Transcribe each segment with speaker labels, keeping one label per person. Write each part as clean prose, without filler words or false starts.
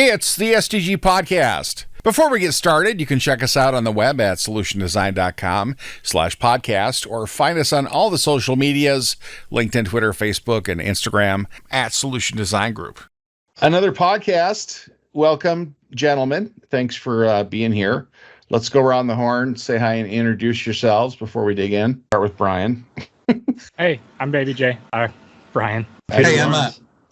Speaker 1: It's the SDG Podcast. Before we get started, you can check us out on the web at solutiondesign.com/podcast or find us on all the social medias, LinkedIn, Twitter, Facebook, and Instagram at Solution Design Group. Another podcast. Welcome, gentlemen. Thanks for being here. Let's go around the horn, say hi, and introduce yourselves before we dig in. Start with Brian.
Speaker 2: Hey, I'm Baby J. Brian.
Speaker 3: Hey,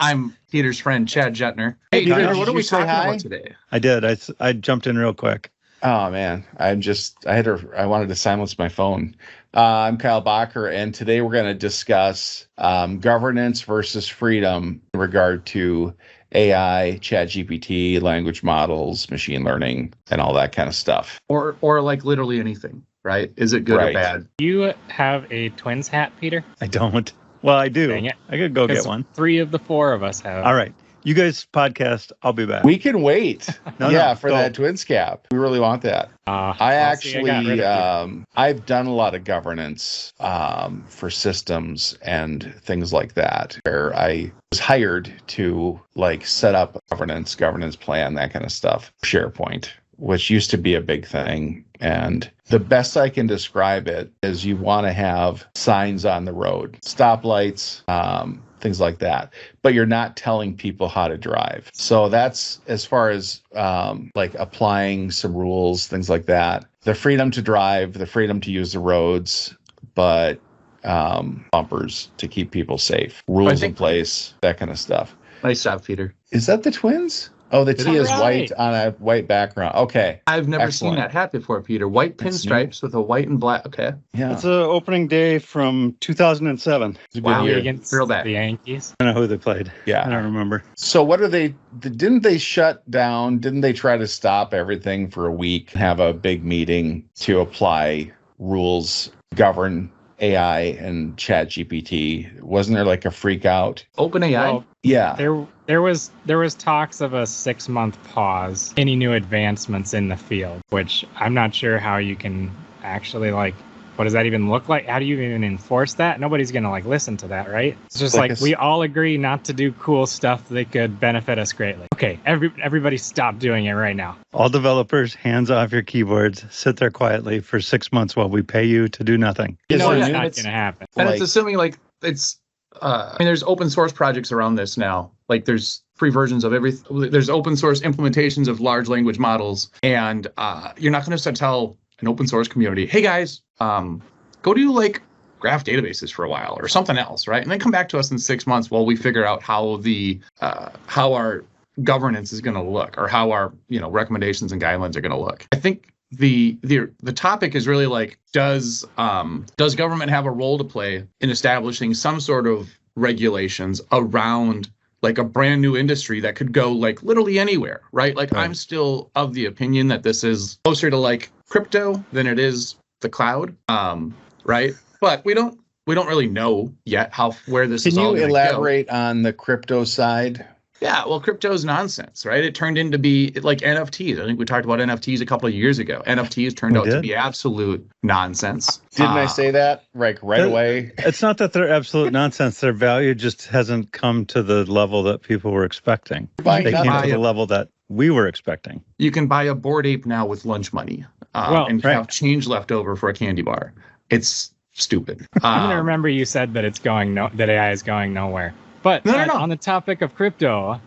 Speaker 3: I'm Peter's friend, Chad Jetner. Hey, Peter, what are we talking about today?
Speaker 4: I did. I jumped in real quick.
Speaker 1: Oh man, I wanted to silence my phone. I'm Kyle Bacher, and today we're going to discuss governance versus freedom in regard to AI, ChatGPT, language models, machine learning, and all that kind of stuff.
Speaker 3: Or like literally anything, right? Is it good or bad?
Speaker 2: You have a twins hat, Peter?
Speaker 4: I don't. Well, I do.
Speaker 2: Dang it.
Speaker 4: I could go get one. 3
Speaker 2: of the 4 of us have.
Speaker 4: All right. You guys podcast. I'll be back.
Speaker 1: We can wait. For that twins cap. We really want that. I've done a lot of governance for systems and things like that, where I was hired to set up governance plan, that kind of stuff. SharePoint, which used to be a big thing. And the best I can describe it is you want to have signs on the road, stoplights, things like that, but you're not telling people how to drive. So that's as far as applying some rules, things like that. The freedom to drive, the freedom to use the roads, but bumpers to keep people safe, rules in place, that kind of stuff.
Speaker 3: Nice job, Peter.
Speaker 1: Is that the twins? Oh, the T is white on a white background. Okay.
Speaker 3: I've never seen that hat before, Peter. White pinstripes with a white and black. Okay.
Speaker 4: Yeah. It's an opening day from 2007.
Speaker 1: It's a good year.
Speaker 2: Against the Yankees.
Speaker 4: I don't know who they played.
Speaker 1: Yeah.
Speaker 4: I don't remember.
Speaker 1: So what are they? Didn't they shut down? Didn't they try to stop everything for a week, have a big meeting to apply rules, govern AI and ChatGPT? Wasn't there a freak out?
Speaker 3: OpenAI?
Speaker 2: Well,
Speaker 1: yeah.
Speaker 2: There was talks of a 6-month pause, any new advancements in the field, which I'm not sure how you can actually what does that even look like? How do you even enforce that? Nobody's going to listen to that, right? It's just we all agree not to do cool stuff that could benefit us greatly. Okay, everybody stop doing it right now.
Speaker 4: All developers, hands off your keyboards, sit there quietly for 6 months while we pay you to do nothing.
Speaker 2: It's not going to happen.
Speaker 3: And it's assuming it's, there's open source projects around this now. There's free versions of everything. There's open source implementations of large language models. And you're not going to tell an open source community, hey guys, go do graph databases for a while or something else, right? And then come back to us in 6 months while we figure out how how our governance is going to look, or how our recommendations and guidelines are going to look. I think the topic is really does government have a role to play in establishing some sort of regulations around a brand new industry that could go literally anywhere, right? I'm still of the opinion that this is closer to crypto than it is the cloud, right? But we don't really know yet where this is all going to go.
Speaker 1: Can you elaborate on the crypto side?
Speaker 3: Yeah, well, crypto is nonsense, right? It turned into be NFTs. I think we talked about NFTs a couple of years ago. NFTs turned out to be absolute nonsense.
Speaker 1: Didn't I say that right away?
Speaker 4: It's not that they're absolute nonsense. Their value just hasn't come to the level that people were expecting. They came to the level that we were expecting.
Speaker 3: You can buy a Bored Ape now with lunch money and have change left over for a candy bar. It's stupid.
Speaker 2: I'm going to remember you said that that AI is going nowhere. But
Speaker 3: no.
Speaker 2: On the topic of crypto,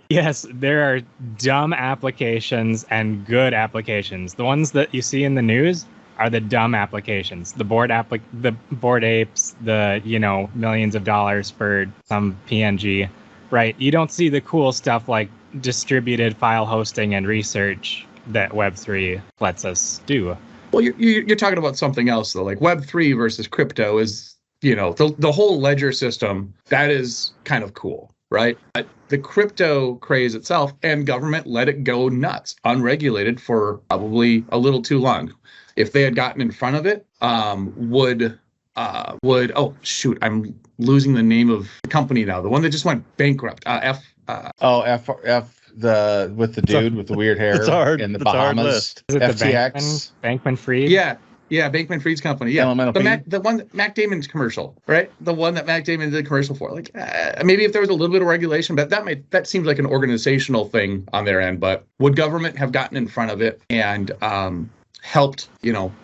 Speaker 2: yes, there are dumb applications and good applications. The ones that you see in the news are the dumb applications. The Bored Apes, the millions of dollars for some PNG, right? You don't see the cool stuff like distributed file hosting and research that Web3 lets us do.
Speaker 3: Well, you're talking about something else though. Web3 versus crypto is the whole ledger system, that is kind of cool, right? But the crypto craze itself, and government let it go nuts, unregulated for probably a little too long. If they had gotten in front of it, I'm losing the name of the company now. The one that just went bankrupt.
Speaker 1: With the dude with the weird hair in the Bahamas.
Speaker 2: Is it
Speaker 1: FTX?
Speaker 2: the Bankman Fried?
Speaker 3: Yeah. Yeah, Bankman-Fried's company. Yeah, the one that Matt Damon's commercial, right? The one that Matt Damon did the commercial for. Like, maybe if there was a little bit of regulation, but that seems like an organizational thing on their end. But would government have gotten in front of it and helped,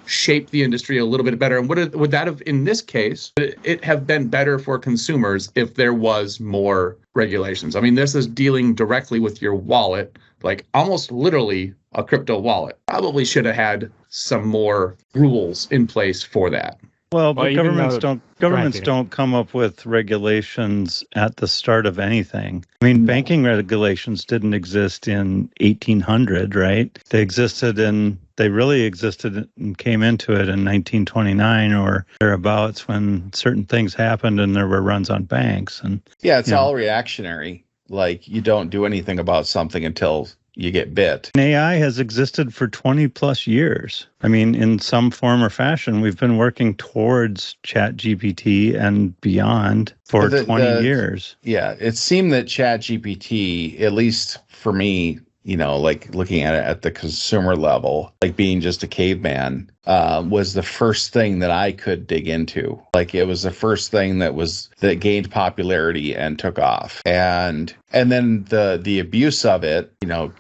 Speaker 3: shape the industry a little bit better? And would that have, in this case, it have been better for consumers if there was more regulations? I mean, this is dealing directly with your wallet, like almost literally a crypto wallet. Probably should have had some more rules in place for that.
Speaker 4: Well, but governments don't come up with regulations at the start of anything. I mean, banking regulations didn't exist in 1800, right? They really existed and came into it in 1929 or thereabouts, when certain things happened and there were runs on banks. And
Speaker 1: it's all reactionary. Like, you don't do anything about something until you get bit.
Speaker 4: And AI has existed for 20 plus years. I mean, in some form or fashion, we've been working towards ChatGPT and beyond for 20 years.
Speaker 1: Yeah, it seemed that ChatGPT, at least for me, like looking at it at the consumer level, like being just a caveman, was the first thing that I could dig into. Like, it was the first thing that gained popularity and took off. And then the abuse of it,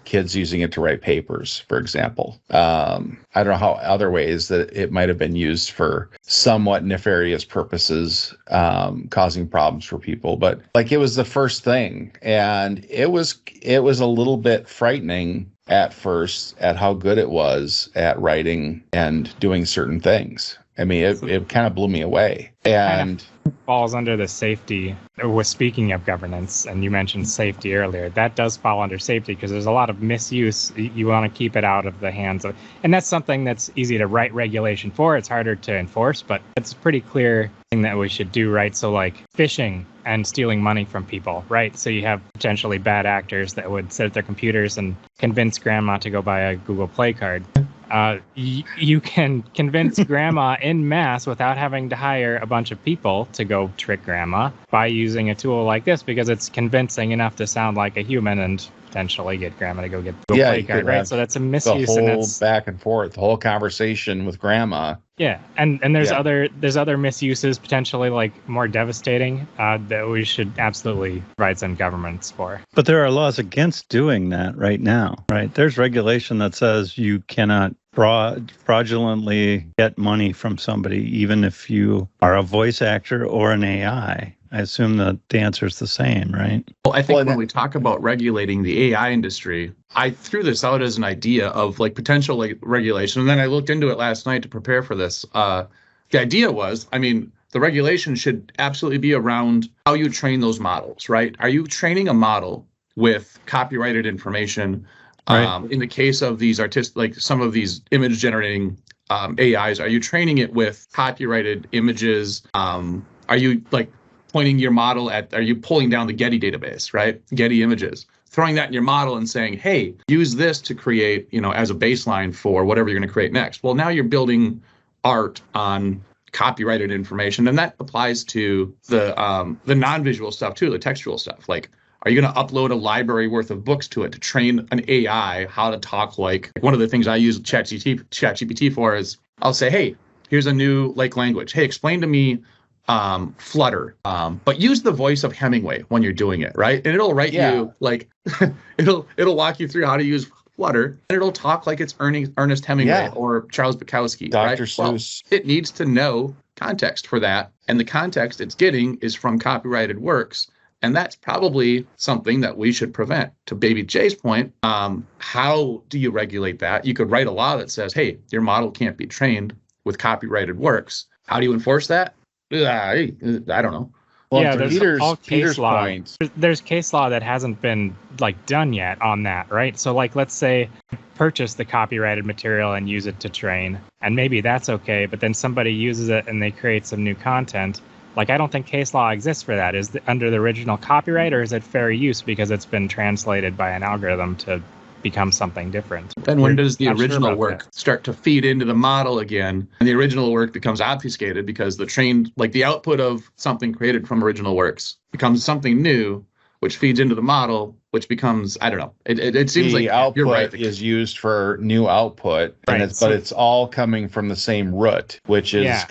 Speaker 1: kids using it to write papers, for example. I don't know how other ways that it might have been used for somewhat nefarious purposes, causing problems for people. But like, it was the first thing, and it was a little bit frightening at first at how good it was at writing and doing certain things. I mean, it kind of blew me away. And
Speaker 2: falls under the safety. Speaking of governance, and you mentioned safety earlier, that does fall under safety because there's a lot of misuse. You want to keep it out of the hands of, and that's something that's easy to write regulation for. It's harder to enforce, but it's a pretty clear thing that we should do, right? So like phishing and stealing money from people, right? So you have potentially bad actors that would sit at their computers and convince grandma to go buy a Google Play card. You can convince grandma en masse without having to hire a bunch of people to go trick grandma by using a tool like this, because it's convincing enough to sound like a human and potentially get grandma to go get the Play card, right? So that's a misuse.
Speaker 1: The whole back and forth, the whole conversation with grandma.
Speaker 2: Yeah, and there's other misuses potentially, like more devastating, that we should absolutely provide some governments for.
Speaker 4: But there are laws against doing that right now, right? There's regulation that says you cannot fraudulently get money from somebody, even if you are a voice actor or an AI. I assume that the answer is the same, right?
Speaker 3: Well, I think when we talk about regulating the AI industry, I threw this out as an idea of like potential regulation. And then I looked into it last night to prepare for this. The idea was, the regulation should absolutely be around how you train those models, right? Are you training a model with copyrighted information? Right. In the case of these some of these image generating AIs, are you training it with copyrighted images? Are you pointing your model are you pulling down the Getty database, right? Getty images, throwing that in your model and saying, hey, use this to create, as a baseline for whatever you're going to create next. Well, now you're building art on copyrighted information. And that applies to the non-visual stuff too, the textual stuff. Like, are you going to upload a library worth of books to it to train an AI how to talk like one of the things I use ChatGPT for is I'll say, hey, here's a new language. Hey, explain to me Flutter, but use the voice of Hemingway when you're doing it, right? And it'll write you it'll walk you through how to use Flutter, and it'll talk like it's Ernest Hemingway or Charles Bukowski,
Speaker 1: Dr.
Speaker 3: right?
Speaker 1: Seuss.
Speaker 3: Well, it needs to know context for that, and the context it's getting is from copyrighted works, and that's probably something that we should prevent. To Baby Jay's point, how do you regulate that? You could write a law that says, hey, your model can't be trained with copyrighted works. How do you enforce that? I don't know.
Speaker 1: Well,
Speaker 2: there's all case law.
Speaker 1: Point.
Speaker 2: There's case law that hasn't been done yet on that, right? So let's say purchase the copyrighted material and use it to train, and maybe that's okay, but then somebody uses it and they create some new content. I don't think case law exists for that. Is it under the original copyright, or is it fair use because it's been translated by an algorithm to become something different?
Speaker 3: Then when does the original work start to feed into the model again, and the original work becomes obfuscated because the output of something created from original works becomes something new which feeds into the model, which becomes, I don't know. It seems like
Speaker 1: output
Speaker 3: you're right.
Speaker 1: is used for new output, right, but it's all coming from the same root, which is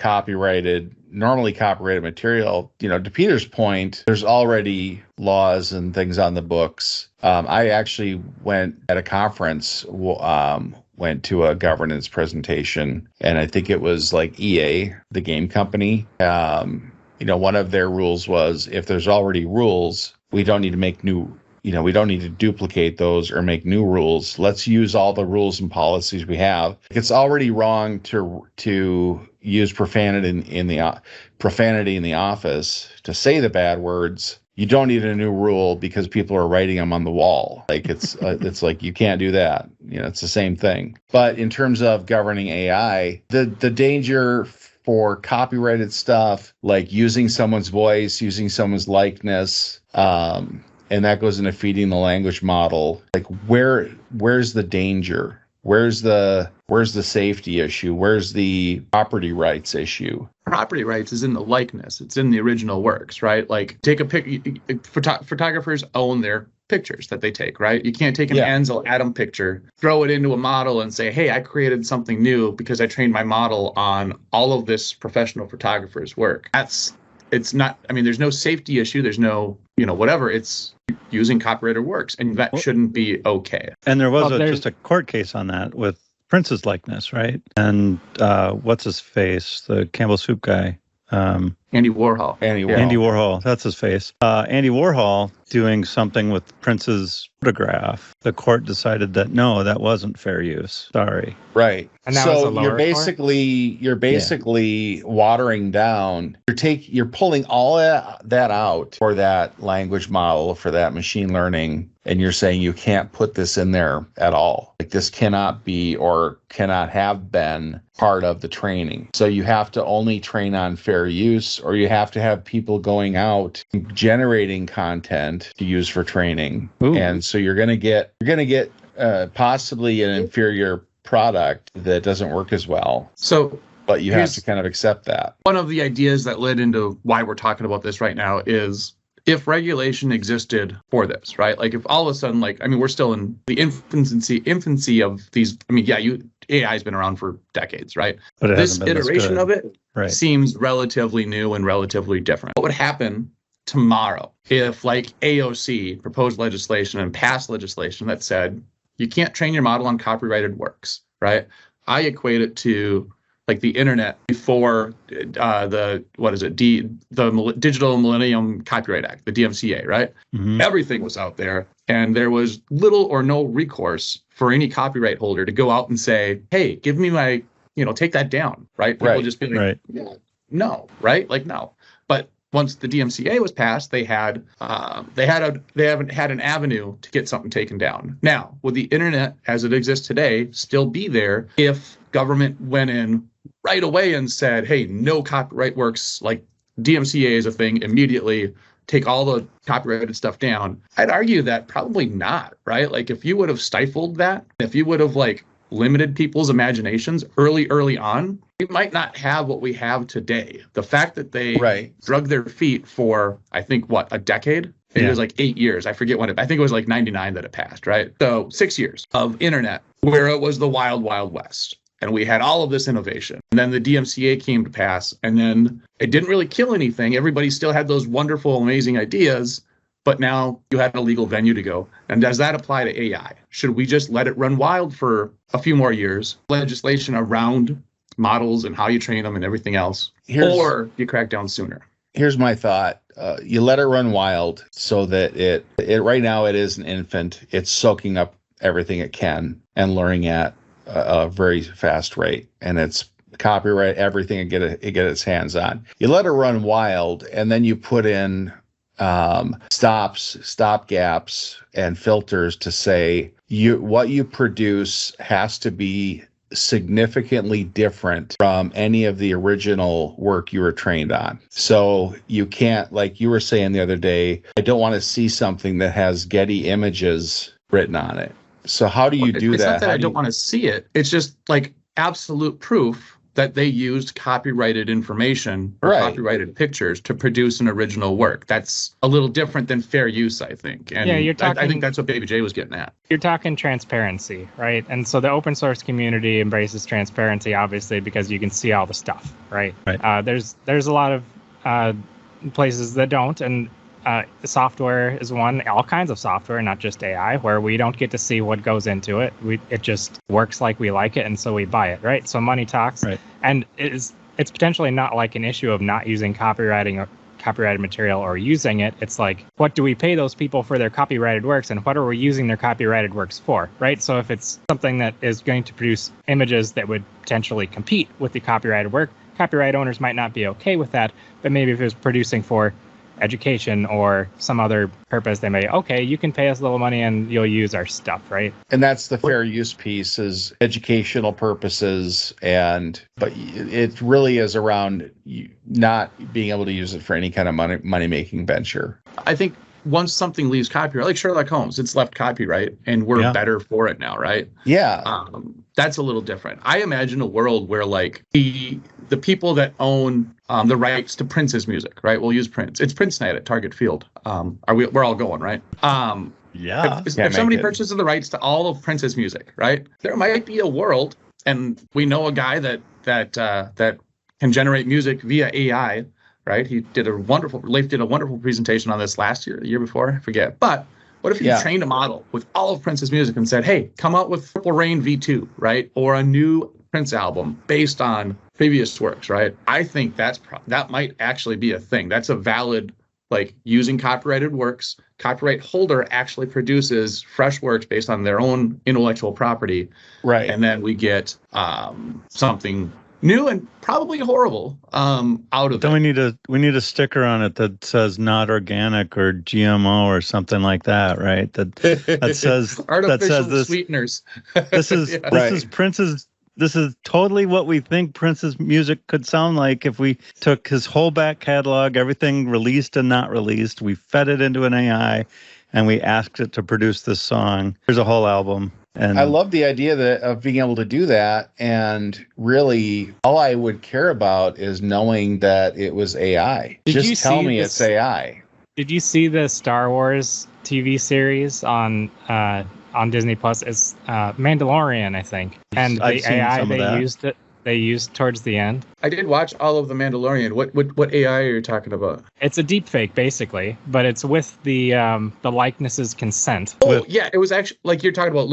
Speaker 1: normally copyrighted material. To Peter's point, there's already laws and things on the books. I actually went at a conference, went to a governance presentation, and I think it was like EA, the game company. One of their rules was, if there's already rules, we don't need to make new, we don't need to duplicate those or make new rules. Let's use all the rules and policies we have. It's already wrong to use profanity in the office, to say the bad words. You don't need a new rule because people are writing them on the wall. Like it's like, you can't do that. It's the same thing. But in terms of governing AI, the danger for copyrighted stuff, like using someone's voice, using someone's likeness, and that goes into feeding the language model. Like where's the danger? Where's the safety issue? Where's the property rights issue?
Speaker 3: Property rights is in the likeness. It's in the original works, right? Like take a pic. Photographers own their pictures that they take, right? You can't take an Ansel Adam picture, throw it into a model and say, hey, I created something new because I trained my model on all of this professional photographer's work. It's not, there's no safety issue. There's no, whatever. It's using copyrighted works, and that shouldn't be okay.
Speaker 4: And there was just a court case on that with Prince's likeness, right? And what's his face? The Campbell Soup guy.
Speaker 3: Andy Warhol.
Speaker 4: Andy Warhol. That's his face. Andy Warhol doing something with Prince's photograph. The court decided that no, that wasn't fair use. Sorry.
Speaker 1: Right. And so you're basically watering down. You're pulling all that out for that language model, for that machine learning, and you're saying you can't put this in there at all. Like this cannot be or cannot have been part of the training. So you have to only train on fair use, or you have to have people going out generating content to use for training. Ooh. And so you're going to get possibly an inferior product that doesn't work as well. But you have to kind of accept that.
Speaker 3: One of the ideas that led into why we're talking about this right now is, if regulation existed for this, right? Like if all of a sudden, we're still in the infancy of these. AI has been around for decades, right? But this iteration of it seems relatively new and relatively different. What would happen tomorrow if AOC proposed legislation and passed legislation that said you can't train your model on copyrighted works, right? I equate it to the internet before the Digital Millennium Copyright Act, the DMCA, right? Mm-hmm. Everything was out there, and there was little or no recourse for any copyright holder to go out and say, hey, give me my, take that down, right? People just be like, no, right? No. But once the DMCA was passed, they haven't had an avenue to get something taken down. Now, would the internet as it exists today still be there if government went in right away and said, hey, no copyright works, DMCA is a thing, immediately take all the copyrighted stuff down? I'd argue that probably not, right? If you would have stifled that, if you would have limited people's imaginations early on, we might not have what we have today. The fact that they drug their feet for, I think, a decade? It was 8 years. I forget when I think it was 99 that it passed, right? So 6 years of internet where it was the wild, wild west. And we had all of this innovation. And then the DMCA came to pass, and then it didn't really kill anything. Everybody still had those wonderful, amazing ideas, but now you had a legal venue to go. And does that apply to AI? Should we just let it run wild for a few more years? Legislation around models and how you train them and everything else, or you crack down sooner?
Speaker 1: Here's my thought. You let it run wild so that it right now it is an infant. It's soaking up everything it can and learning at a very fast rate, and it's copyright everything it get its hands on. You let it run wild, and then you put in stop gaps and filters to say what you produce has to be significantly different from any of the original work you were trained on. So you can't, like you were saying the other day, I don't want to see something that has Getty Images written on it. So how do you do that?
Speaker 3: It's not that I don't want to see it. It's just absolute proof that they used copyrighted information or copyrighted pictures to produce an original work. That's a little different than fair use, I think. And
Speaker 2: yeah, you're talking,
Speaker 3: I think that's what Baby J was getting at.
Speaker 2: You're talking transparency, right? And so the open source community embraces transparency, obviously, because you can see all the stuff, right? There's a lot of places that don't, and software is one, all kinds of software, not just AI, where we don't get to see what goes into it. It just works like we like it, and so we buy it, right? So money talks, and it's potentially not like an issue of not using copyrighted material or using it. It's like, what do we pay those people for their copyrighted works, and what are we using their copyrighted works for, right? So if it's something that is going to produce images that would potentially compete with the copyrighted work, copyright owners might not be okay with that, but maybe if it was producing for education or some other purpose, they may, okay, you can pay us a little money and you'll use our stuff, right?
Speaker 1: And that's the fair use piece, is educational purposes, but it really is around not being able to use it for any kind of money making venture.
Speaker 3: I think once something leaves copyright, like Sherlock Holmes, it's left copyright, and we're better for it now, right?
Speaker 1: Yeah.
Speaker 3: That's a little different. I imagine a world where like the people that own the rights to Prince's music, right? We'll use Prince. It's Prince night at Target Field. We're all going, right? If somebody purchases the rights to all of Prince's music, right? There might be a world, and we know a guy that can generate music via AI. Right, Leif did a wonderful presentation on this last year, the year before, I forget. But what if you trained a model with all of Prince's music and said, hey, come out with Purple Rain V2, right? Or a new Prince album based on previous works, right? I think that might actually be a thing. That's a valid, like, using copyrighted works. Copyright holder actually produces fresh works based on their own intellectual property.
Speaker 1: Right.
Speaker 3: And then we get something new and probably horrible out of
Speaker 4: then it. We need a sticker on it that says not organic or GMO or something like that, right? That says
Speaker 3: artificial sweeteners.
Speaker 4: This is Prince's. This is totally what we think Prince's music could sound like if we took his whole back catalog, everything released and not released. We fed it into an AI, and we asked it to produce this song. Here's a whole album. And
Speaker 1: I love the idea of being able to do that. And really, all I would care about is knowing that it was AI. Just tell me it's AI.
Speaker 2: Did you see the Star Wars TV series on Disney Plus? It's Mandalorian, I think. And the AI they used towards the end.
Speaker 3: I did watch all of the Mandalorian. What AI are you talking about?
Speaker 2: It's a deep fake, basically, but it's with the likenesses consent.
Speaker 3: Oh, yeah, it was actually, like, you're talking about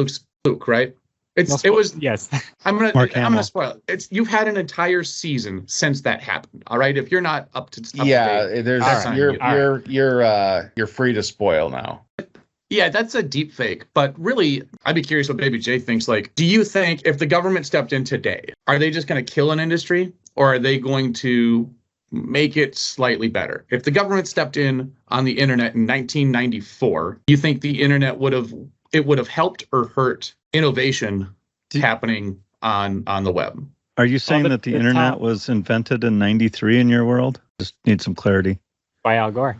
Speaker 3: Luke, right? Yes. I'm gonna spoil it. You've had an entire season since that happened. All right, if you're not up to date,
Speaker 1: you're free to spoil now.
Speaker 3: Yeah, that's a deep fake. But really, I'd be curious what Baby J thinks. Like, do you think if the government stepped in today, are they just going to kill an industry, or are they going to make it slightly better? If the government stepped in on the internet in 1994, do you think the internet would have helped or hurt innovation happening on the web?
Speaker 4: Are you saying that the internet was invented in 93 in your world? Just need some clarity.
Speaker 2: By Al Gore.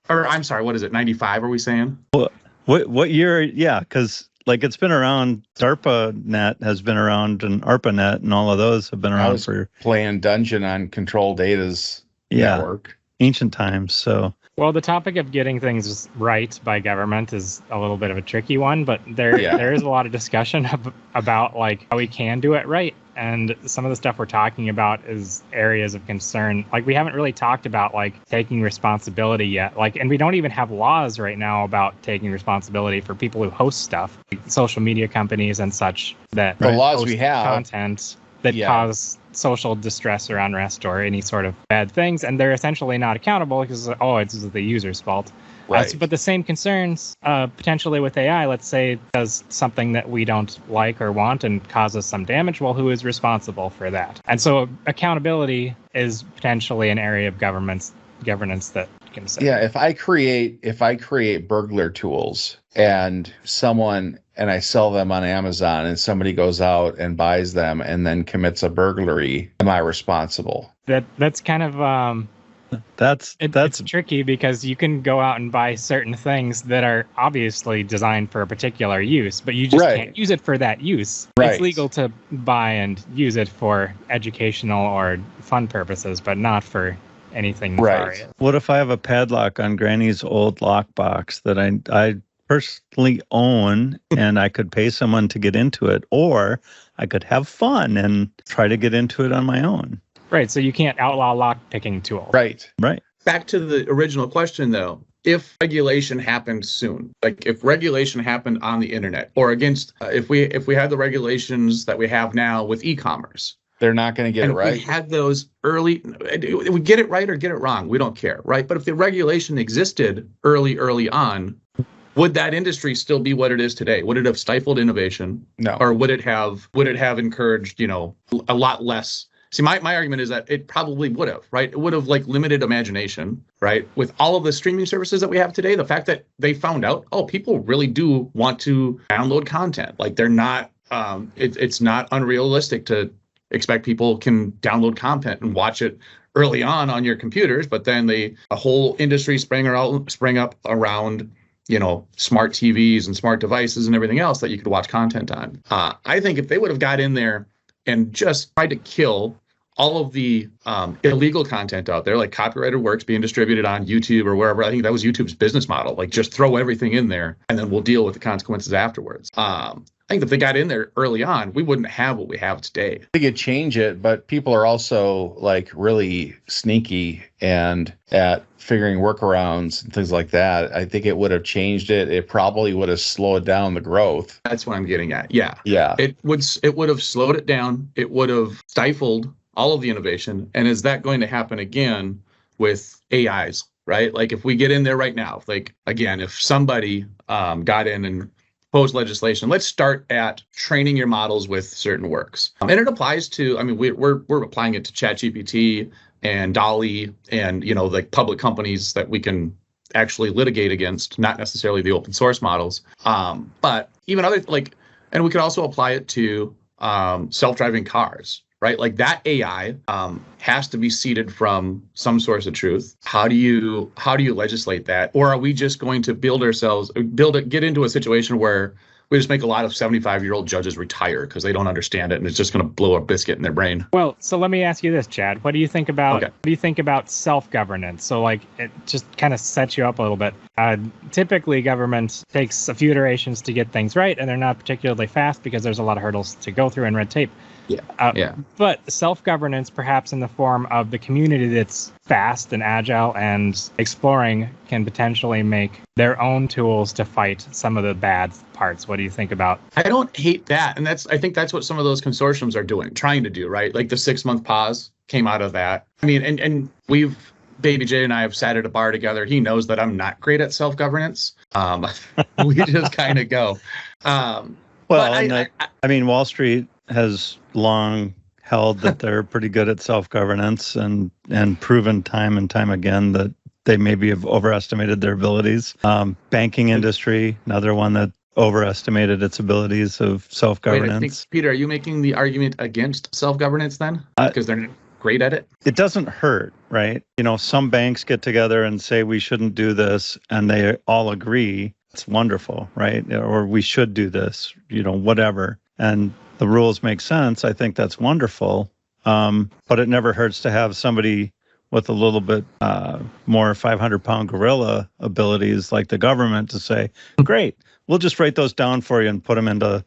Speaker 3: Or I'm sorry, what is it? 95? Are we saying?
Speaker 4: Well, what year? Yeah, because like it's been around. DARPANet has been around, and ARPANET, and all of those have been around for
Speaker 1: playing Dungeon on Control Data's network.
Speaker 4: Ancient times. So.
Speaker 2: Well, the topic of getting things right by government is a little bit of a tricky one, but there is a lot of discussion about like how we can do it right. And some of the stuff we're talking about is areas of concern. Like, we haven't really talked about like taking responsibility yet. Like, and we don't even have laws right now about taking responsibility for people who host stuff, like social media companies and such that
Speaker 1: the laws we have
Speaker 2: content that cause social distress or unrest or any sort of bad things, and they're essentially not accountable because it's the user's fault.
Speaker 1: Right.
Speaker 2: But the same concerns potentially with AI, let's say, does something that we don't like or want and causes some damage. Well, who is responsible for that? And so accountability is potentially an area of governance that can say.
Speaker 1: Yeah, if I create burglar tools and I sell them on Amazon and somebody goes out and buys them and then commits a burglary, am I responsible?
Speaker 2: That's kind of
Speaker 4: That's
Speaker 2: it's tricky because you can go out and buy certain things that are obviously designed for a particular use, but you just can't use it for that use. It's legal to buy and use it for educational or fun purposes, but not for anything nefarious.
Speaker 4: What if I have a padlock on Granny's old lockbox that I personally own and I could pay someone to get into it, or I could have fun and try to get into it on my own?
Speaker 2: Right, so you can't outlaw lock-picking tools.
Speaker 4: Right.
Speaker 3: Back to the original question, though. If regulation happened soon, like if regulation happened on the internet, or against, if we had the regulations that we have now with e-commerce,
Speaker 1: they're not going to get it right.
Speaker 3: We had those early. We get it right or get it wrong. We don't care, right? But if the regulation existed early on, would that industry still be what it is today? Would it have stifled innovation?
Speaker 1: No.
Speaker 3: Or would it have encouraged, a lot less? See, my argument is that it probably would have, right? It would have limited imagination, right? With all of the streaming services that we have today, the fact that they found out, people really do want to download content. They're not, it's not unrealistic to expect people can download content and watch it early on your computers, but then a whole industry sprang up around, smart TVs and smart devices and everything else that you could watch content on. I think if they would have got in there and just tried to kill all of the illegal content out there, like copyrighted works being distributed on YouTube or wherever. I think that was YouTube's business model. Just throw everything in there and then we'll deal with the consequences afterwards. I think if they got in there early on, we wouldn't have what we have today.
Speaker 1: They could change it, but people are also really sneaky and at figuring workarounds and things like that. I think it would have changed it. It probably would have slowed down the growth.
Speaker 3: That's what I'm getting at. Yeah.
Speaker 1: Yeah.
Speaker 3: It would have slowed it down. It would have stifled all of the innovation. And is that going to happen again with AIs, right? If we get in there right now, again, if somebody got in and proposed legislation, let's start at training your models with certain works. And it applies to, we're applying it to ChatGPT and DALL-E and, public companies that we can actually litigate against, not necessarily the open source models. But even other, and we could also apply it to self-driving cars. Right, that AI has to be seeded from some source of truth. How do you legislate that, or are we just going to get into a situation where we just make a lot of 75-year-old judges retire because they don't understand it, and it's just going to blow a biscuit in their brain?
Speaker 2: Well, so let me ask you this, Chad. What do you think about self-governance? So, it just kind of sets you up a little bit. Typically, government takes a few iterations to get things right, and they're not particularly fast because there's a lot of hurdles to go through and red tape.
Speaker 3: Yeah.
Speaker 2: But self-governance, perhaps in the form of the community that's fast and agile and exploring, can potentially make their own tools to fight some of the bad parts. What do you think about?
Speaker 3: I don't hate that. And I think that's what some of those consortiums are trying to do, right? The 6-month pause came out of that. And Baby J and I have sat at a bar together. He knows that I'm not great at self-governance. We just kind of go.
Speaker 4: Wall Street has long held that they're pretty good at self-governance and proven time and time again that they maybe have overestimated their abilities. Banking industry, another one that overestimated its abilities of self-governance.
Speaker 3: Wait, I think, Peter, are you making the argument against self-governance then? Because they're great at it?
Speaker 4: It doesn't hurt, right? Some banks get together and say we shouldn't do this, and they all agree. It's wonderful, right? Or we should do this, whatever. And the rules make sense. I think that's wonderful. But it never hurts to have somebody with a little bit more 500-pound gorilla abilities like the government to say, great, we'll just write those down for you and put them into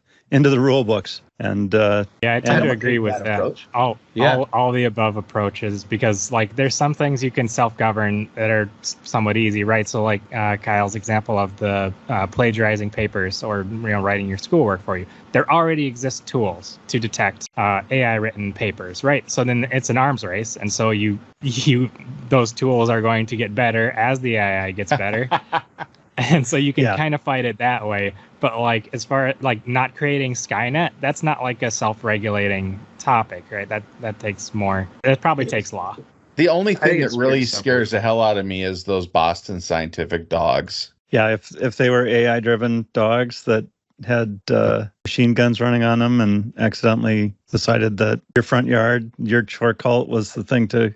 Speaker 4: the rule books. And
Speaker 2: I tend to agree with that. All the above approaches, because there's some things you can self-govern that are somewhat easy, right? So Kyle's example of the plagiarizing papers or writing your schoolwork for you. There already exist tools to detect AI written papers, right? So then it's an arms race, and so those tools are going to get better as the AI gets better. And so you can kind of fight it that way. But as far as not creating Skynet, that's not a self-regulating topic, right? That takes more. It probably takes law.
Speaker 1: The only thing that really scares the hell out of me is those Boston Scientific dogs.
Speaker 4: Yeah, if they were AI-driven dogs that had machine guns running on them and accidentally decided that your front yard, your chore cult was the thing to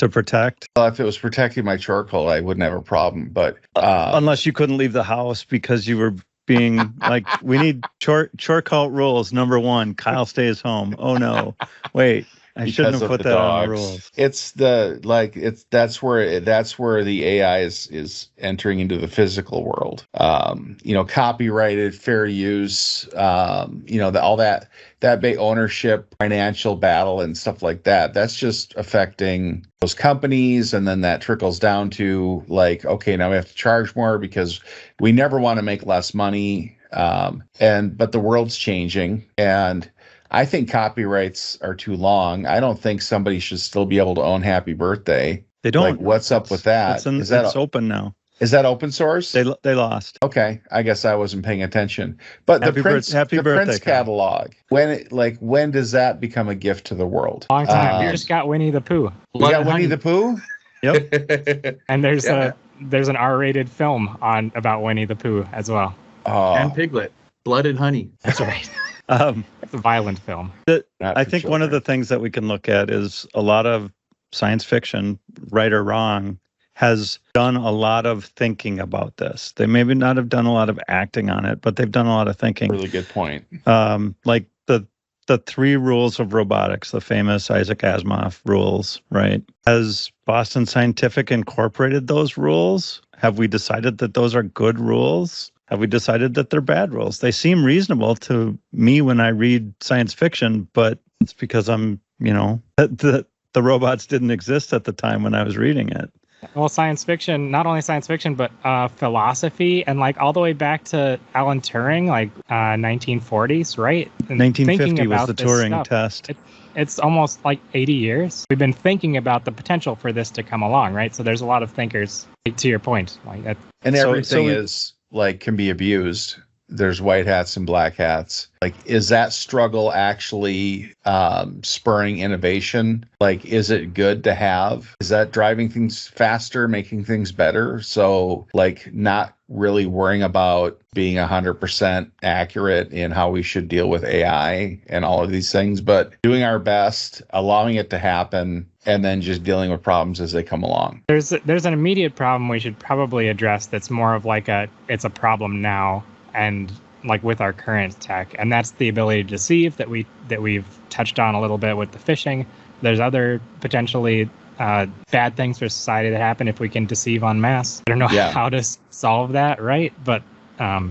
Speaker 4: protect?
Speaker 1: Well, if it was protecting my chore cult, I wouldn't have a problem. But
Speaker 4: unless you couldn't leave the house because you were being like, we need chore cult rules. Number 1, Kyle stays home. Oh no, wait. I shouldn't have put that on the rules.
Speaker 1: It's that's where the AI is entering into the physical world. Copyrighted, fair use, all that big ownership, financial battle and stuff like that. That's just affecting those companies, and then that trickles down to like, okay, now we have to charge more because we never want to make less money. But the world's changing, and I think copyrights are too long. I don't think somebody should still be able to own Happy Birthday.
Speaker 4: They don't.
Speaker 1: Like, what's up with that?
Speaker 4: It's open now.
Speaker 1: Is that open source?
Speaker 4: They lost.
Speaker 1: Okay, I guess I wasn't paying attention. But
Speaker 4: Happy birthday,
Speaker 1: Prince catalog, when does that become a gift to the world?
Speaker 2: Long time. You just got Winnie the Pooh.
Speaker 1: You got Winnie the Pooh?
Speaker 4: Yep.
Speaker 2: And there's an R-rated film about Winnie the Pooh as well.
Speaker 3: And Piglet, Blood and Honey.
Speaker 2: That's right. It's a violent film.
Speaker 4: I think one of the things that we can look at is a lot of science fiction, right or wrong, has done a lot of thinking about this. They maybe not have done a lot of acting on it, but they've done a lot of thinking.
Speaker 1: Really good point.
Speaker 4: Like the 3 rules of robotics, the famous Isaac Asimov rules, right? Has Boston Scientific incorporated those rules? Have we decided that those are good rules? Have we decided that they're bad rules? They seem reasonable to me when I read science fiction, but it's because the robots didn't exist at the time when I was reading it.
Speaker 2: Well, science fiction, not only science fiction, but philosophy, and like all the way back to Alan Turing, like 1940s, right? And
Speaker 4: 1950 was the Turing test.
Speaker 2: It's almost like 80 years. We've been thinking about the potential for this to come along, right? So there's a lot of thinkers, to your point. Like that.
Speaker 1: And everything can be abused. There's white hats and black hats. Like, is that struggle actually spurring innovation? Like, is it good to have? Is that driving things faster, making things better? So, like, not really worrying about being 100% accurate in how we should deal with AI and all of these things, but doing our best, allowing it to happen, and then just dealing with problems as they come along.
Speaker 2: There's an immediate problem we should probably address that's more of like it's a problem now, and like with our current tech, and that's the ability to deceive that we've touched on a little bit with the phishing. There's other potentially bad things for society that happen if we can deceive en masse. I don't know how to solve that, right? But
Speaker 4: I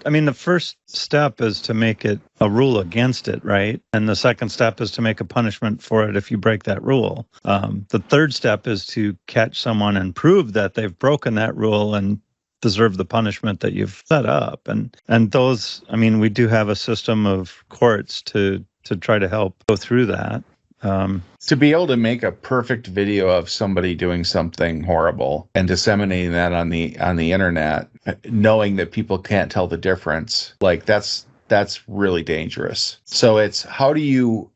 Speaker 4: mean, the first step is to make it a rule against it, right? And the second step is to make a punishment for it if you break that rule. The third step is to catch someone and prove that they've broken that rule and deserve the punishment that you've set up. And those, I mean, we do have a system of courts to try to help go through that.
Speaker 1: To be able to make a perfect video of somebody doing something horrible and disseminating that on the internet, knowing that people can't tell the difference, like that's really dangerous. So it's how do you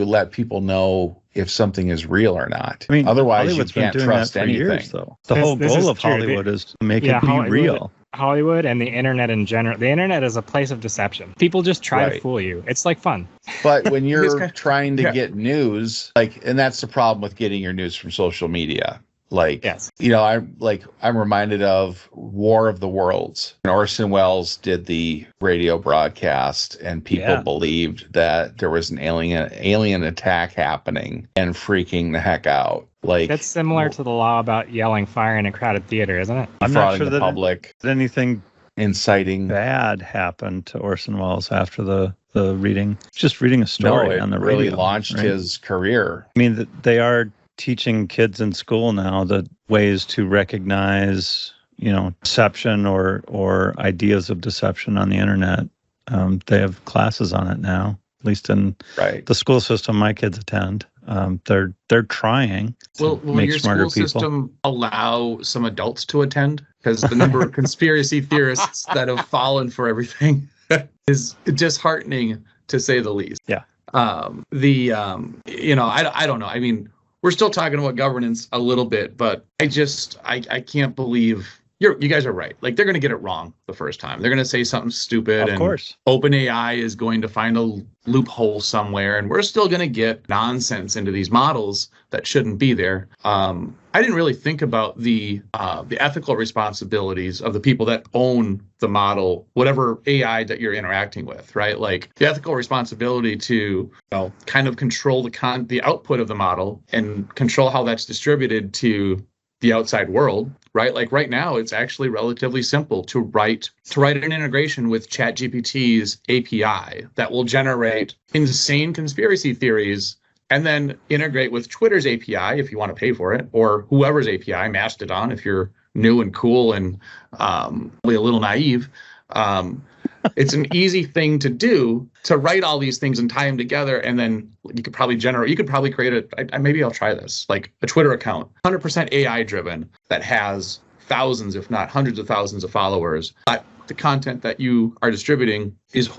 Speaker 1: let people know if something is real or not?
Speaker 4: I mean,
Speaker 1: otherwise
Speaker 4: Hollywood's
Speaker 1: you can't trust anything.
Speaker 4: Years, though. The whole goal of Hollywood is to make it be real.
Speaker 2: Hollywood and the internet in general. The internet is a place of deception. People just try to fool you. It's like fun.
Speaker 1: But when you're trying to get news, and that's the problem with getting your news from social media. Like, yes. I'm reminded of War of the Worlds. When Orson Welles did the radio broadcast, and people believed that there was an alien attack happening and freaking the heck out. Like,
Speaker 2: that's similar to the law about yelling fire in a crowded theater, isn't it?
Speaker 4: I'm not sure that
Speaker 1: public.
Speaker 4: Anything
Speaker 1: inciting
Speaker 4: bad happened to Orson Welles after the reading. Just reading a story on the radio.
Speaker 1: Really launched his career.
Speaker 4: I mean, they are teaching kids in school now the ways to recognize, deception or ideas of deception on the internet. They have classes on it now, at least in the school system my kids attend. They're trying to make
Speaker 3: your
Speaker 4: smarter
Speaker 3: school
Speaker 4: people.
Speaker 3: System allow some adults to attend? Because the number of conspiracy theorists that have fallen for everything is disheartening, to say the least.
Speaker 4: Yeah.
Speaker 3: I don't know. I mean, we're still talking about governance a little bit, but I can't believe you guys are right. Like, they're going to get it wrong the first time. They're going to say something stupid.
Speaker 4: Of course.
Speaker 3: OpenAI is going to find a loophole somewhere, and we're still going to get nonsense into these models that shouldn't be there. I didn't really think about the ethical responsibilities of the people that own the model, whatever AI that you're interacting with, right? Like, the ethical responsibility to kind of control the output of the model and control how that's distributed to the outside world, right? Like, right now, it's actually relatively simple to write an integration with ChatGPT's API that will generate insane conspiracy theories and then integrate with Twitter's API if you want to pay for it, or whoever's API, Mastodon, if you're new and cool and probably a little naive. It's an easy thing to do, to write all these things and tie them together, and then you could probably create maybe I'll try this, like a Twitter account, 100% AI driven, that has thousands, if not hundreds of thousands of followers. But the content that you are distributing is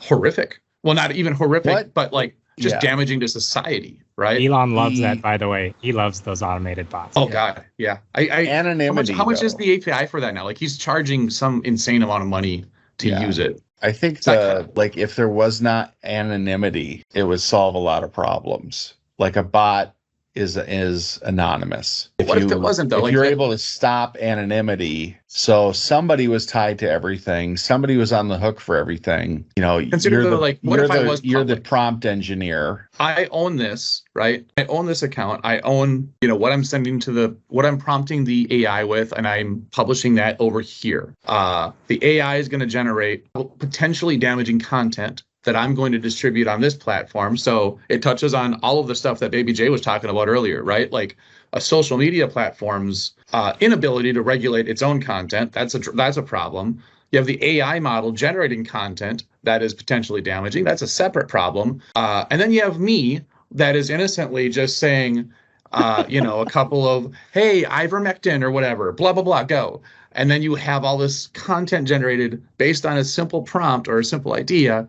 Speaker 3: horrific. Well, not even horrific, but like just damaging to society, right?
Speaker 2: Elon loves that, by the way. He loves those automated bots.
Speaker 3: Oh, God, yeah.
Speaker 1: Anonymity.
Speaker 3: How much is the API for that now? Like, he's charging some insane amount of money to use it.
Speaker 1: I think if there was not anonymity, it would solve a lot of problems. Like, a bot is anonymous.
Speaker 3: What if it wasn't, though?
Speaker 1: If you're able to stop anonymity, so somebody was tied to everything, somebody was on the hook for everything. You're the prompt engineer.
Speaker 3: I own this, right? I own this account. I own, what I'm sending what I'm prompting the AI with, and I'm publishing that over here. The AI is going to generate potentially damaging content that I'm going to distribute on this platform. So it touches on all of the stuff that Baby J was talking about earlier, right? Like, a social media platform's inability to regulate its own content. That's a problem. You have the AI model generating content that is potentially damaging. That's a separate problem. And then you have me that is innocently just saying, a couple of, hey, ivermectin or whatever, blah, blah, blah, go. And then you have all this content generated based on a simple prompt or a simple idea.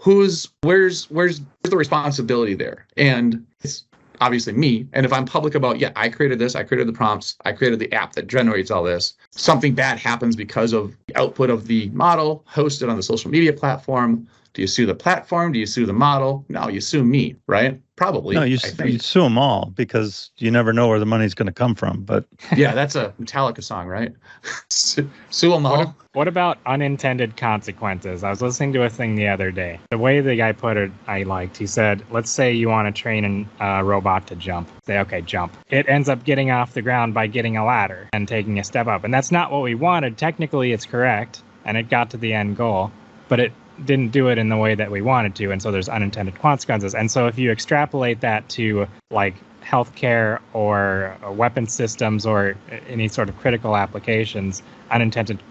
Speaker 3: Where's the responsibility there? And it's obviously me. And if I'm public about, I created this, I created the prompts, I created the app that generates all this, something bad happens because of the output of the model hosted on the social media platform. Do you sue the platform? Do you sue the model? No, you sue me, right? Probably.
Speaker 4: No, you sue them all, because you never know where the money's going to come from. But
Speaker 3: yeah, that's a Metallica song, right? Sue them all.
Speaker 2: What about unintended consequences? I was listening to a thing the other day. The way the guy put it, I liked. He said, let's say you want to train a robot to jump. Say, okay, jump. It ends up getting off the ground by getting a ladder and taking a step up. And that's not what we wanted. Technically, it's correct, and it got to the end goal, but it didn't do it in the way that we wanted to, and so there's unintended consequences. And so if you extrapolate that to, like, healthcare or weapon systems or any sort of critical applications, unintended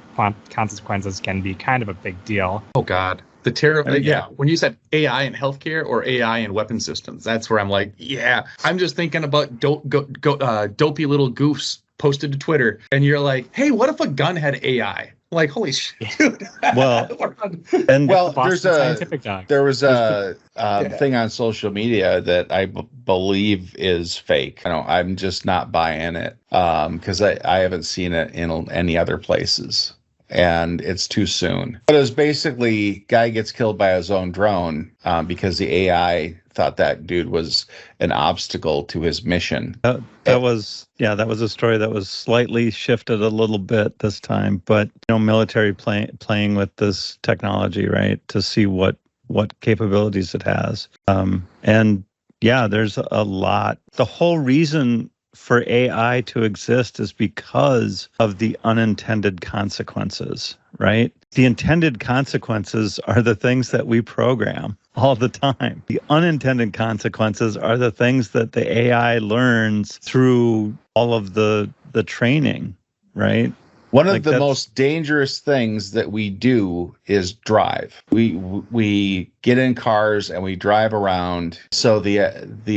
Speaker 2: consequences can be kind of a big deal.
Speaker 3: Oh, God. When you said AI in healthcare or AI in weapon systems, that's where I'm like, I'm just thinking about dopey little goofs posted to Twitter, and you're like, hey, what if a gun had AI? Like, holy shit.
Speaker 4: Well,
Speaker 1: there was a thing on social media that I believe is fake. I'm just not buying it because I haven't seen it in any other places, and it's too soon. But it was basically, guy gets killed by his own drone because the AI thought that dude was an obstacle to his mission.
Speaker 4: That was a story that was slightly shifted a little bit this time, but military playing with this technology, right, to see what capabilities it has. There's a lot. The whole reason for AI to exist is because of the unintended consequences, right? The intended consequences are the things that we program all the time. The unintended consequences are the things that the AI learns through all of the training, right?
Speaker 1: One of the most dangerous things that we do is drive. We get in cars and we drive around. So the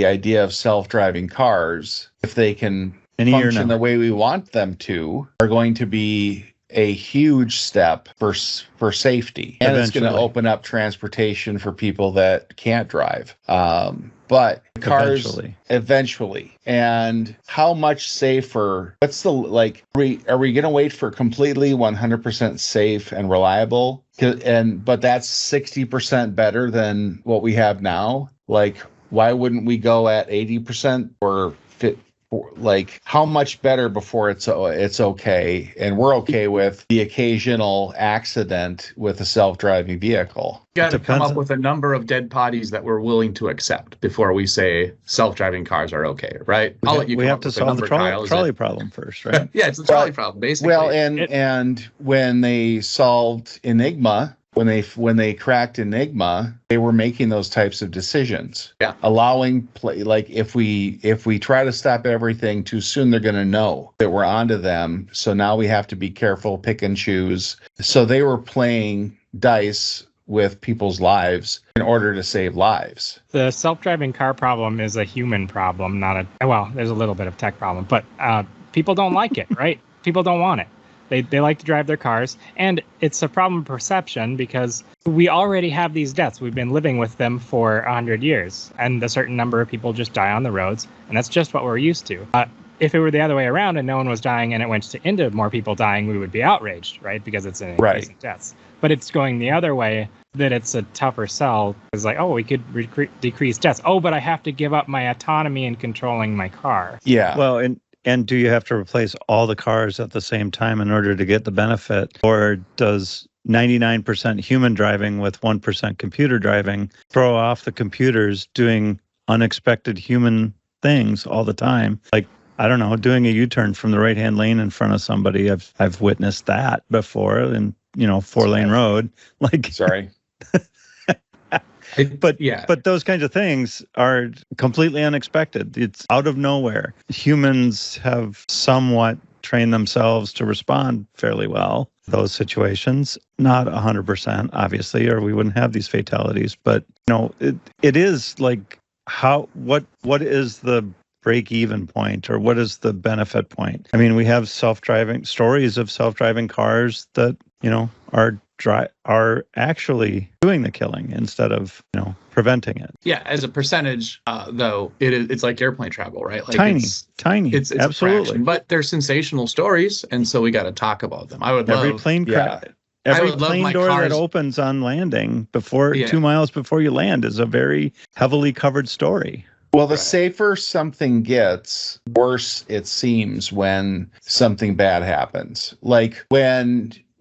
Speaker 1: idea of self-driving cars, if they can function the way we want them to, are going to be a huge step for safety, and it's going to open up transportation for people that can't drive. But cars eventually. And how much safer? What's the are we going to wait for completely 100% safe and reliable? But that's 60% better than what we have now. Like, why wouldn't we go at 80% or how much better before it's okay, and we're okay with the occasional accident with a self-driving vehicle?
Speaker 3: You got to come up with a number of dead bodies that we're willing to accept before we say self-driving cars are okay, right?
Speaker 4: I'll let you. We have to solve the trolley problem first, right?
Speaker 3: Yeah, it's a trolley problem, basically.
Speaker 1: Well, and when they solved Enigma. When they cracked Enigma, they were making those types of decisions.
Speaker 3: Yeah.
Speaker 1: Allowing if we try to stop everything too soon, they're going to know that we're onto them. So now we have to be careful, pick and choose. So they were playing dice with people's lives in order to save lives.
Speaker 2: The self-driving car problem is a human problem, there's a little bit of tech problem, but people don't like it, right? People don't want it. They like to drive their cars, and it's a problem of perception because we already have these deaths. We've been living with them for 100 years, and a certain number of people just die on the roads, and that's just what we're used to. If it were the other way around and no one was dying and it went into more people dying, we would be outraged, right? Because it's an increase in deaths. But it's going the other way, that it's a tougher sell. It's like, we could decrease deaths. But I have to give up my autonomy in controlling my car.
Speaker 1: Yeah.
Speaker 4: Well, and do you have to replace all the cars at the same time in order to get the benefit? Or does 99% human driving with 1% computer driving throw off the computers doing unexpected human things all the time? Like, I don't know, doing a U-turn from the right-hand lane in front of somebody. I've witnessed that before in, 4-lane road.
Speaker 1: Sorry.
Speaker 4: But those kinds of things are completely unexpected. It's out of nowhere. Humans have somewhat trained themselves to respond fairly well to those situations. Not 100%, obviously, or we wouldn't have these fatalities. But it is like what is the break-even point, or what is the benefit point? I mean, we have stories of self-driving cars that are actually doing the killing instead of preventing it.
Speaker 3: Yeah, as a percentage, though, it's like airplane travel, right? Like
Speaker 4: tiny.
Speaker 3: It's absolutely. A fraction, but they're sensational stories, and so we got to talk about them. I would love
Speaker 4: every plane door that opens on landing 2 miles before you land is a very heavily covered story.
Speaker 1: Well, the safer something gets, worse it seems when something bad happens. Like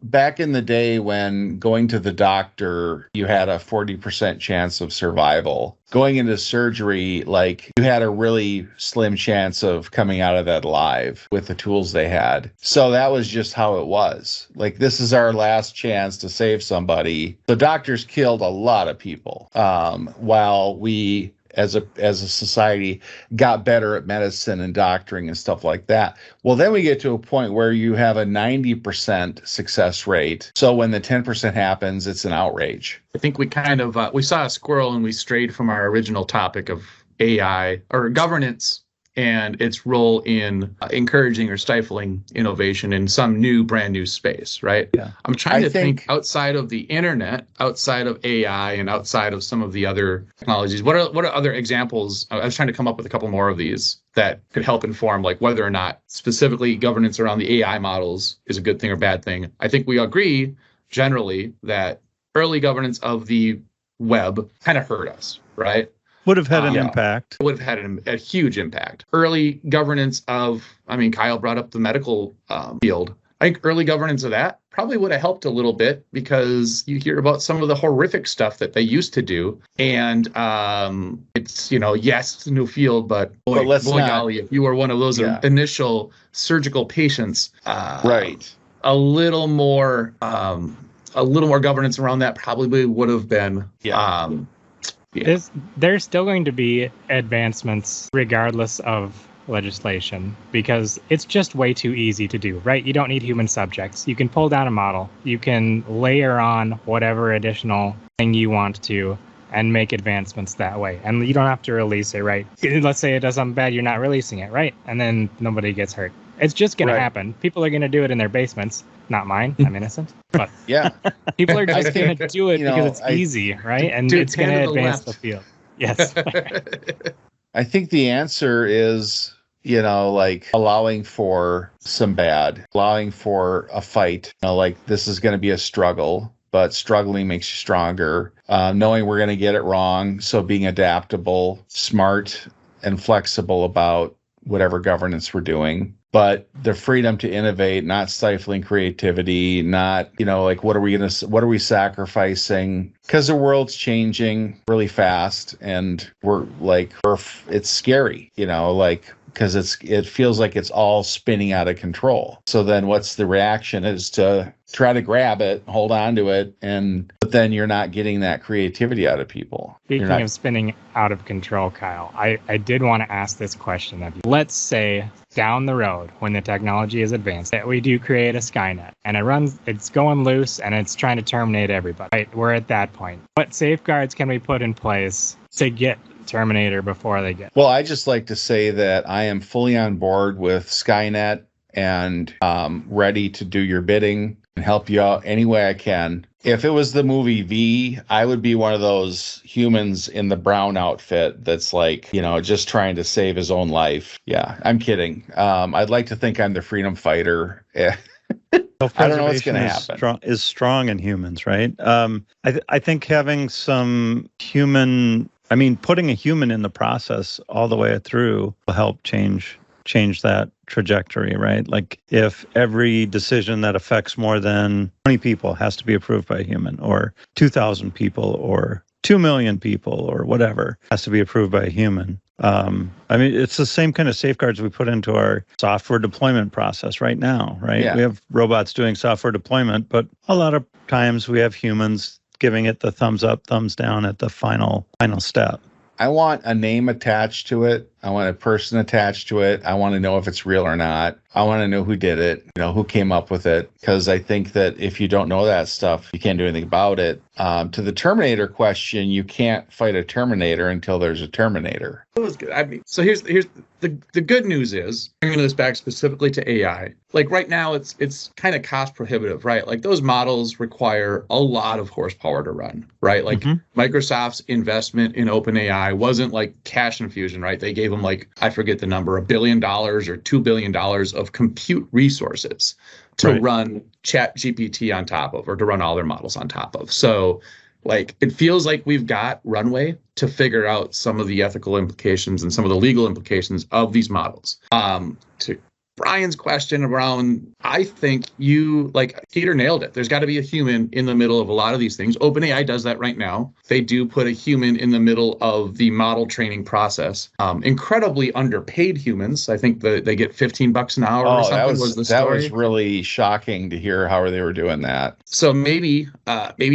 Speaker 1: back in the day when going to the doctor, you had a 40% chance of survival. Going into surgery, you had a really slim chance of coming out of that alive with the tools they had. So that was just how it was. This is our last chance to save somebody. The doctors killed a lot of people while we, as a society, got better at medicine and doctoring and stuff like that. Well, then we get to a point where you have a 90% success rate. So when the 10% happens, it's an outrage.
Speaker 3: I think we kind of, we saw a squirrel and we strayed from our original topic of AI or governance and its role in encouraging or stifling innovation in some brand new space, right?
Speaker 4: Yeah.
Speaker 3: I'm trying to think outside of the internet, outside of AI, and outside of some of the other technologies. What are other examples? I was trying to come up with a couple more of these that could help inform whether or not specifically governance around the AI models is a good thing or bad thing. I think we agree generally that early governance of the web kind of hurt us, right?
Speaker 4: Would have had an impact.
Speaker 3: Would have had a huge impact. Early governance Kyle brought up the medical field. I think early governance of that probably would have helped a little bit because you hear about some of the horrific stuff that they used to do. And it's, yes, it's a new field, but golly, if you were one of those initial surgical patients,
Speaker 1: right,
Speaker 3: a little more governance around that probably would have been
Speaker 2: There's still going to be advancements regardless of legislation because it's just way too easy to do, right? You don't need human subjects. You can pull down a model. You can layer on whatever additional thing you want to and make advancements that way. And you don't have to release it, right? Let's say it does something bad, you're not releasing it, right? And then nobody gets hurt. It's just going to happen. People are going to do it in their basements. Not mine. I'm innocent. But
Speaker 1: yeah,
Speaker 2: people are just going to do it because it's easy, right? And it's going to advance the field. Yes.
Speaker 1: I think the answer is, like allowing for some bad, allowing for a fight. Like this is going to be a struggle, but struggling makes you stronger. Knowing we're going to get it wrong. So being adaptable, smart, and flexible about whatever governance we're doing. But the freedom to innovate, not stifling creativity, not, like what are we sacrificing? Because the world's changing really fast and it's scary, because it feels like it's all spinning out of control. So then what's the reaction is to try to grab it, hold on to it, but then you're not getting that creativity out of people.
Speaker 2: Speaking of spinning out of control, Kyle, I did want to ask this question of you. Let's say down the road when the technology is advanced that we do create a Skynet and it's going loose and it's trying to terminate everybody. Right? We're at that point. What safeguards can we put in place to get Terminator before they get?
Speaker 1: Well, I just like to say that I am fully on board with Skynet and ready to do your bidding and help you out any way I can. If it was the movie V, I would be one of those humans in the brown outfit that's like, just trying to save his own life. Yeah, I'm kidding. I'd like to think I'm the freedom fighter. I don't know what's going to happen.
Speaker 4: Is strong in humans, right? I think having some putting a human in the process all the way through will help change that trajectory, right? Like if every decision that affects more than 20 people has to be approved by a human, or 2,000 people, or 2 million people, or whatever has to be approved by a human. It's the same kind of safeguards we put into our software deployment process right now, right? Yeah. We have robots doing software deployment, but a lot of times we have humans giving it the thumbs up, thumbs down at the final step.
Speaker 1: I want a name attached to it. I want a person attached to it. I want to know if it's real or not. I want to know who did it, who came up with it. Because I think that if you don't know that stuff, you can't do anything about it. To the Terminator question, you can't fight a Terminator until there's a Terminator.
Speaker 3: That was good. So here's the good news is, bringing this back specifically to AI, like right now it's kind of cost prohibitive, right? Like those models require a lot of horsepower to run, right? Like Microsoft's investment in OpenAI wasn't like cash infusion, right? They gave them like, I forget the number, $1 billion or $2 billion of compute resources to run ChatGPT on top of, or to run all their models on top of. So like, it feels like we've got runway to figure out some of the ethical implications and some of the legal implications of these models. To Brian's question around, I think Peter nailed it. There's got to be a human in the middle of a lot of these things. OpenAI does that right now. They do put a human in the middle of the model training process. Incredibly underpaid humans. I think they get $15 an hour or something was the story.
Speaker 1: That was really shocking to hear how they were doing that.
Speaker 3: So maybe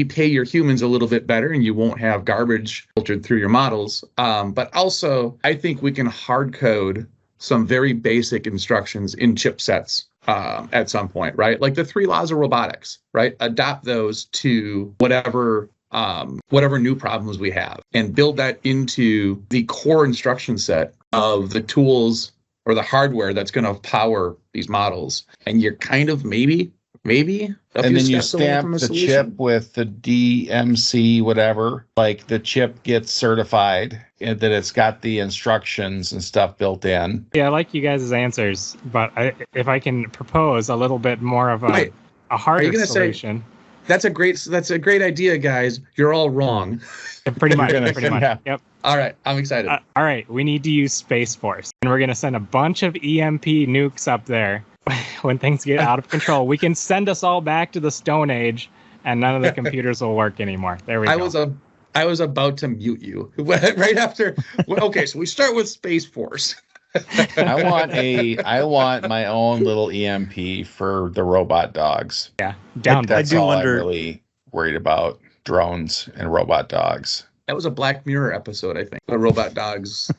Speaker 3: pay your humans a little bit better and you won't have garbage filtered through your models. But also, I think we can hard code some very basic instructions in chipsets at some point, right? Like the 3 laws of robotics, right? Adopt those to whatever new problems we have and build that into the core instruction set of the tools or the hardware that's going to power these models. And you're kind of maybe
Speaker 1: and then you stamp the chip with the DMC whatever, like the chip gets certified and that it's got the instructions and stuff built in.
Speaker 2: Yeah, I like you guys' answers, but if I can propose a little bit more of a harder solution.
Speaker 3: That's a great idea, guys. You're all wrong.
Speaker 2: Pretty much. Yeah. Yep.
Speaker 3: All right, I'm excited.
Speaker 2: All right, we need to use Space Force, and we're going to send a bunch of EMP nukes up there. When things get out of control, we can send us all back to the Stone Age, and none of the computers will work anymore. There we go.
Speaker 3: I was about to mute you right after. Okay, so we start with Space Force.
Speaker 1: I want my own little EMP for the robot dogs.
Speaker 2: Yeah,
Speaker 1: that's all I'm really worried about: drones and robot dogs.
Speaker 3: That was a Black Mirror episode, I think. The robot dogs.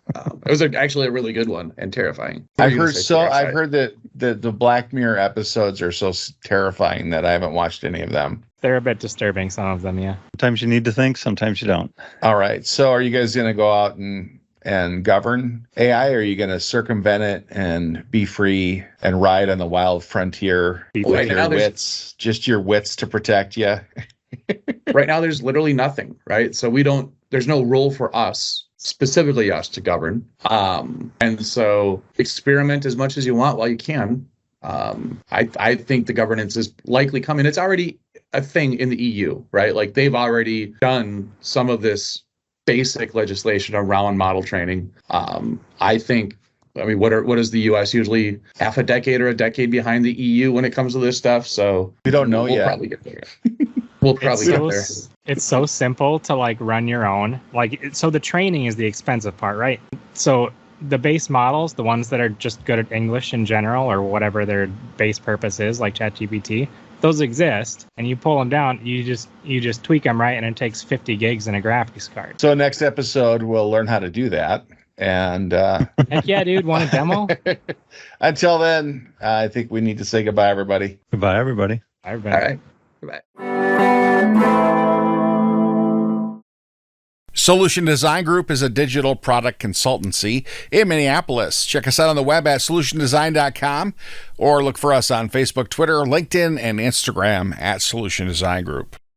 Speaker 3: It was actually a really good one and terrifying.
Speaker 1: I've heard that the Black Mirror episodes are so terrifying that I haven't watched any of them.
Speaker 2: They're a bit disturbing, some of them, yeah.
Speaker 4: Sometimes you need to think, sometimes you don't.
Speaker 1: All right. So are you guys going to go out and and govern AI, or are you going to circumvent it and be free and ride on the wild frontier with your wits, just your wits to protect you?
Speaker 3: Right now, there's literally nothing, right? So there's no role for us, specifically us, to govern. And so experiment as much as you want while you can. I think the governance is likely coming. It's already a thing in the EU, right? Like they've already done some of this basic legislation around model training. I mean, what is the US usually half a decade or a decade behind the EU when it comes to this stuff? So
Speaker 1: we don't know yet.
Speaker 3: We'll probably get there. We'll probably get there.
Speaker 2: It's so simple to like run your own. So the training is the expensive part, right? So the base models, the ones that are just good at English in general or whatever their base purpose is, like ChatGPT, those exist, and you pull them down. You just tweak them right, and it takes 50 gigs in a graphics card.
Speaker 1: So next episode, we'll learn how to do that. And
Speaker 2: heck yeah, dude, want a demo?
Speaker 1: Until then, I think we need to say goodbye, everybody.
Speaker 4: Goodbye, everybody.
Speaker 2: Bye, everybody.
Speaker 3: All right. Goodbye.
Speaker 5: Solution Design Group is a digital product consultancy in Minneapolis. Check us out on the web at solutiondesign.com or look for us on Facebook, Twitter, LinkedIn, and Instagram at Solution Design Group.